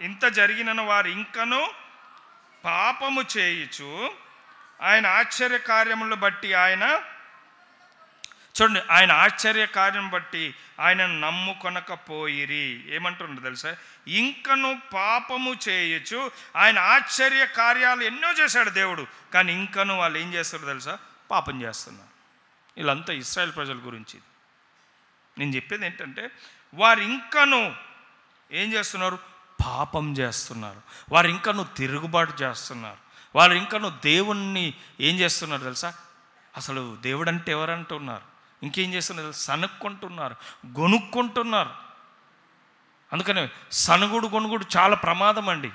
ఇంత జరిగినను వారు ఇంకను పాపము చేయుచు ఆయన ఆశ్చర్య కార్యములను బట్టి ఆయన ఆశ్చర్య కార్యం బట్టి ఆయన నమ్ముకొనకపోయిరి. ఏమంటున్నారు తెలుసా? ఇంకను పాపము చేయొచ్చు. ఆయన ఆశ్చర్య కార్యాలు ఎన్నో చేశాడు దేవుడు, కానీ ఇంకను వాళ్ళు ఏం చేస్తారు తెలుసా? పాపం చేస్తున్నారు. వీళ్ళంతా ఇశ్రాయేల్ ప్రజల గురించి నేను చెప్పేది ఏంటంటే, వారు ఇంకను ఏం చేస్తున్నారు? పాపం చేస్తున్నారు. వారు ఇంకను తిరుగుబాటు చేస్తున్నారు. వారు ఇంకను దేవుణ్ణి ఏం చేస్తున్నారు తెలుసా? అసలు దేవుడు అంటే ఎవరంటున్నారు, ఇంకేం చేస్తున్నారు? సనుక్కుంటున్నారు, గొనుక్కుంటున్నారు. అందుకని సనుగుడు గొనుగుడు చాలా ప్రమాదం అండి.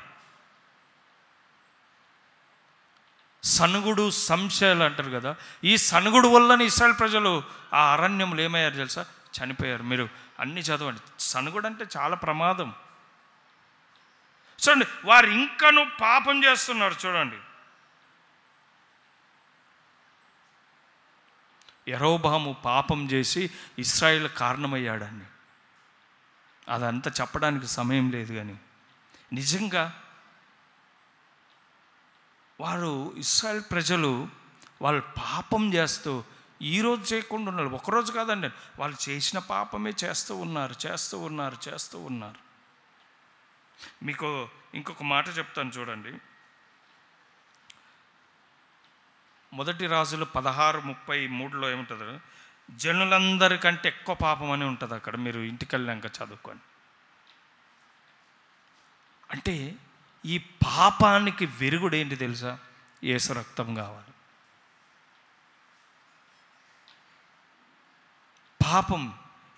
సనుగుడు సంశయాలు అంటారు కదా, ఈ సనుగుడు వల్లనే ఇశ్రాయేల్ ప్రజలు ఆ అరణ్యంలో ఏమయ్యారు తెలుసా? చనిపోయారు. మీరు అన్నీ చదవండి. సనుగుడు అంటే చాలా ప్రమాదం. చూడండి, వారు ఇంకను పాపం చేస్తున్నారు. చూడండి, యెరోబాము పాపం చేసి ఇశ్రాయేల్ కారణమయ్యాడని, అదంతా చెప్పడానికి సమయం లేదు. కానీ నిజంగా వారు ఇశ్రాయేల్ ప్రజలు వాళ్ళు పాపం చేస్తూ ఈరోజు చేయకుండా ఉన్నారు. ఒకరోజు కాదండి, వాళ్ళు చేసిన పాపమే చేస్తూ ఉన్నారు. మీకు ఇంకొక మాట చెప్తాను చూడండి. 1 రాజులు 16:33 ఏముంటుంది? జనులందరికంటే ఎక్కువ పాపం అని ఉంటుంది అక్కడ. మీరు ఇంటికి వెళ్ళాక చదువుకోండి. అంటే ఈ పాపానికి విరుగుడు ఏంటి తెలుసా? యేసు రక్తం కావాలి. పాపం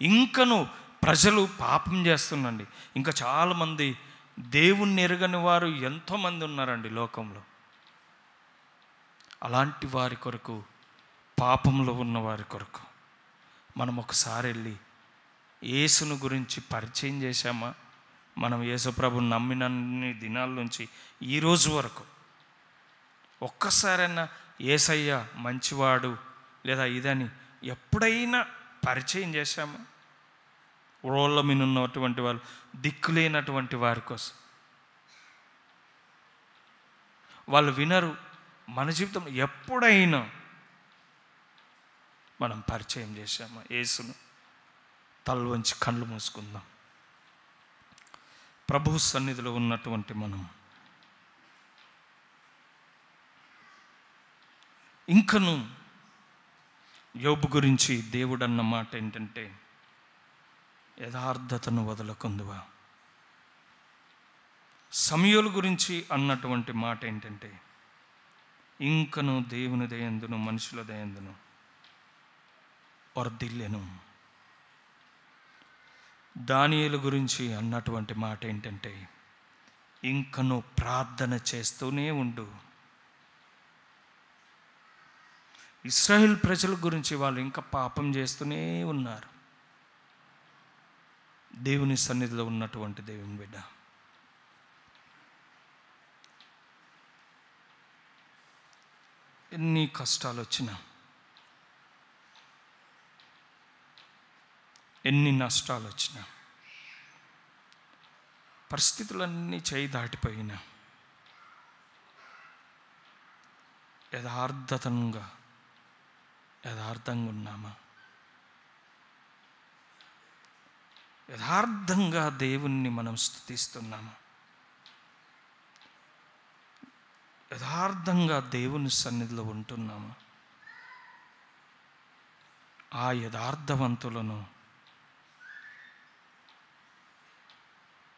ఇంకను ప్రజలు పాపం చేస్తుండండి. ఇంకా చాలామంది దేవుణ్ణి ఎరగని వారు ఎంతోమంది ఉన్నారండి లోకంలో. అలాంటి వారి కొరకు, పాపంలో ఉన్న వారి కొరకు మనం ఒకసారి వెళ్ళి యేసును గురించి పరిచయం చేశామా? మనం యేసు ప్రభుని నమ్మినన్ని దినాల నుంచి ఈరోజు వరకు ఒక్కసారైనా యేసయ్య మంచివాడు లేదా ఇదని ఎప్పుడైనా పరిచయం చేశామా? రోళ్ళ మీద ఉన్నటువంటి వాళ్ళు, దిక్కులేనటువంటి వారి కోసం వాళ్ళు వినరు. మన జీవితంలో ఎప్పుడైనా మనం పరిచయం చేశామా యేసును? తల వంచి కళ్ళు మూసుకుందాం. ప్రభు సన్నిధిలో ఉన్నటువంటి మనం ఇంకను యోబు గురించి దేవుడు అన్న మాట ఏంటంటే, యథార్థతను వదలకుందువా. సమూయేలు గురించి అన్నటువంటి మాట ఏంటంటే, ఇంకను దేవుని దయందును మనుషుల దయందును వర్ధిల్లెను. దానియేలు గురించి అన్నటువంటి మాట ఏంటంటే, ఇంకను ప్రార్థన చేస్తూనే ఉండు. ఇశ్రాయేల్ ప్రజల గురించి వాళ్ళు ఇంకా పాపం చేస్తూనే ఉన్నారు. దేవుని సన్నిధిలో ఉన్నటువంటి దేవుని బిడ్డ, ఎన్ని కష్టాలు వచ్చినా, ఎన్ని నష్టాలు వచ్చినా, పరిస్థితులన్నీ చేయి దాటిపోయినా, యథార్థంగా ఉన్నామా? యథార్థంగా దేవుణ్ణి మనం స్తుతిస్తున్నామా? యథార్థంగా దేవుని సన్నిధిలో ఉంటున్నామా? ఆ యథార్థవంతులను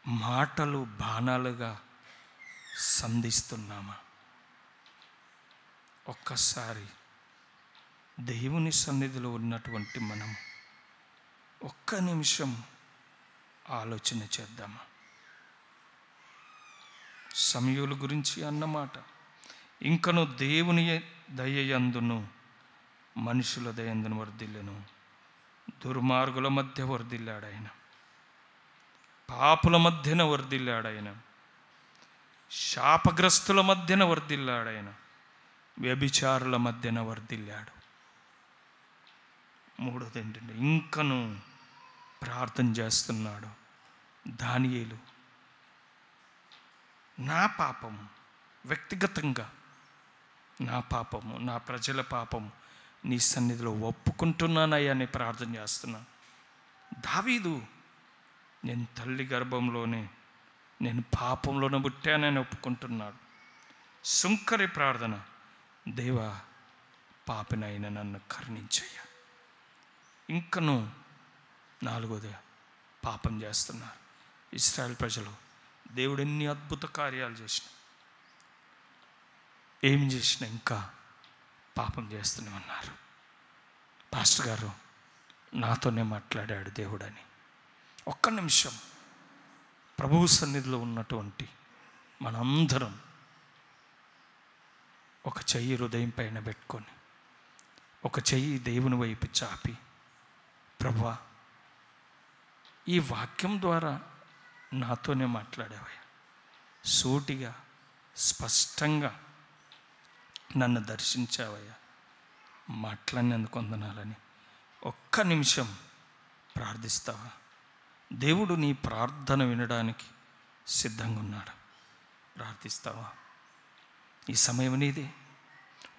మాటలు బాణాలుగా సంధిస్తున్నామా? ఒక్కసారి దేవుని సన్నిధిలో ఉన్నటువంటి మనం ఒక్క నిమిషం ఆలోచన చేద్దామా? సమూయేలు గురించి అన్నమాట, ఇంకను దేవుని దయయందును మనుషుల దయందును వర్ధిల్లెను. దుర్మార్గుల మధ్య వర్ధిల్లాడాయన, పాపుల మధ్యన వర్ధిల్లాడాయన, శాపగ్రస్తుల మధ్యన వర్ధిల్లాడాయన, వ్యభిచారుల మధ్యన వర్ధిల్లాడు. మూడోది ఏంటంటే ఇంకను ప్రార్థన చేస్తున్నాడు దానియేలు. నా పాపము, వ్యక్తిగతంగా నా పాపము, నా ప్రజల పాపము నీ సన్నిధిలో ఒప్పుకుంటున్నానయ్యా అని ప్రార్థన చేస్తున్నాను. దావీదు, నేను తల్లి గర్భంలోనే నేను పాపంలోనే పుట్టానని ఒప్పుకుంటున్నాడు. సుంకరి ప్రార్థన, దేవా పాపినైనా నన్ను కరుణించయ్యా. ఇంకను నాలుగోది పాపం చేస్తున్నారు ఇశ్రాయేల్ ప్రజలు. దేవుడు ఎన్ని అద్భుత కార్యాలు చేసిన, ఏం చేసినా ఇంకా పాపం చేస్తూనే ఉన్నారు. పాస్టర్ గారు నాతోనే మాట్లాడాడు దేవుడని. ఒక్క నిమిషం ప్రభువు సన్నిధిలో ఉన్నటువంటి మనందరం ఒక చెయ్యి హృదయం పైన పెట్టుకొని, ఒక చెయ్యి దేవుని వైపు చాపి, ప్రభువా ఈ వాక్యం ద్వారా నాతోనే మాట్లాడేవయ్యా, సూటిగా స్పష్టంగా నన్ను దర్శించావయ్యా, మాట్లాడినందుకు వందనాలని ఒక్క నిమిషం ప్రార్థిస్తావా? దేవుడు నీ ప్రార్థన వినడానికి సిద్ధంగా ఉన్నాడు. ప్రార్థిస్తావా? ఈ సమయం నీదే.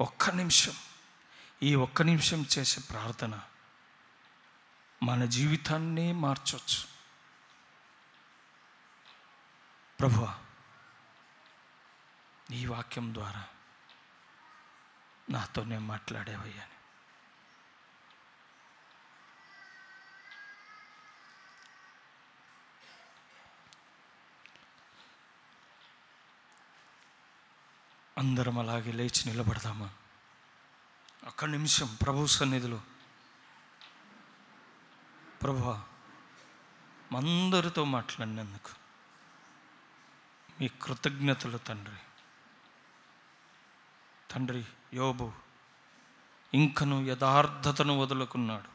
ఒక్క నిమిషం, ఈ ఒక్క నిమిషం చేసే ప్రార్థన మన జీవితాన్నే మార్చవచ్చు. ప్రభువా నీ వాక్యం ద్వారా నాతోనే మాట్లాడేవయ్యా. అందరం అలాగే లేచి నిలబడదామా? ఒక్క నిమిషం ప్రభు సన్నిధిలో. ప్రభువా అందరితో మాట్లాడినందుకు మీ కృతజ్ఞతలు తండ్రి. తండ్రి, యోబు ఇంకను యథార్థతను వదులుకున్నాడు.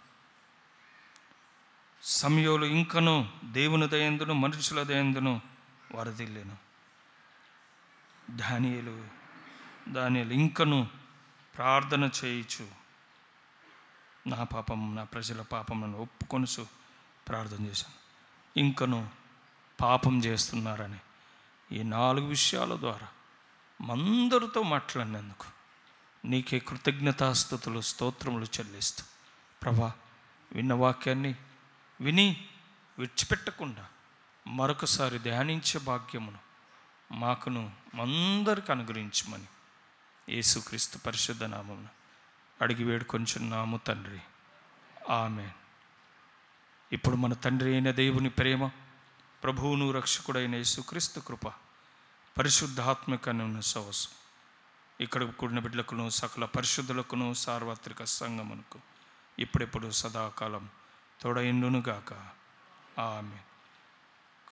సమూయేలు ఇంకను దేవుని దయందును మనుషుల దయందును వరదిల్లేను. దానియేలు ఇంకను ప్రార్థన చేయించు, నా పాపం నా ప్రజల పాపములను ఒప్పుకొనుచు ప్రార్థన చేశాను. ఇంకను పాపం చేస్తున్నారని ఈ 4 విషయాల ద్వారా మందరితో మాట్లాడినందుకు నీకే కృతజ్ఞతాస్తుతులు స్తోత్రములు చెల్లిస్తూ, ప్రభా విన్న వాక్యాన్ని విని విడిచిపెట్టకుండా మరొకసారి ధ్యానించే భాగ్యమును మాకును అందరికి అనుగ్రహించమని యేసుక్రీస్తు పరిశుద్ధ నామమున అడిగి వేడుకొంచున్నాము తండ్రి, ఆమేన్. ఇప్పుడు మన తండ్రి అయిన దేవుని ప్రేమ, ప్రభువును రక్షకుడైన యేసుక్రీస్తు కృప, పరిశుద్ధాత్మకను సహవాసం ఇక్కడ కూడిన బిడ్డలకును సకల పరిశుద్ధులకును సార్వత్రిక సంఘమునకు ఇప్పుడెప్పుడు సదాకాలం తోడైండునుగాక. ఆమేన్.